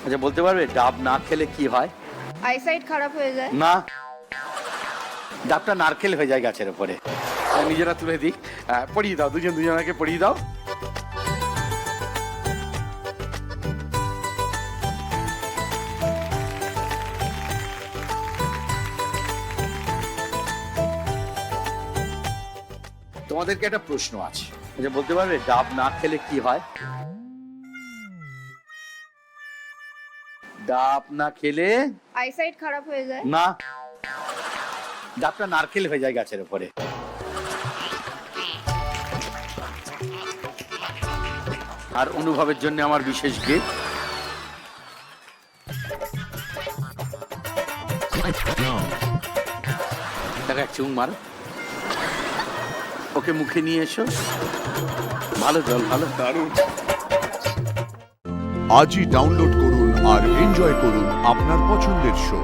আচ্ছা বলতে পারবে ডাব না খেলে কি হয়? আইসাইট খারাপ হয়ে যায়। না, ডাবটা নারকেল হয়ে যায় গাছের উপরে। নিজেরা তুলে দিক, পড়িয়ে দাও, দুজনকে পড়িয়ে দাও। তোমাদেরকে একটা প্রশ্ন আছে, আচ্ছা বলতে পারবে ডাব না খেলে কি হয়? ডাব না খেলে আইসাইট খারাপ হয়ে যায়। না, ডাবটা নারকেল হয়ে যায় গাছের উপরে। আর অনুভবের জন্য আমার বিশেষ গিফট। দেখা চুং মার, ওকে মুখে নিয়ে এসো। ভালো জল, ভালো, দারুণ। আজই ডাউনলোড করুন আর এনজয় করুন আপনার পছন্দের শো।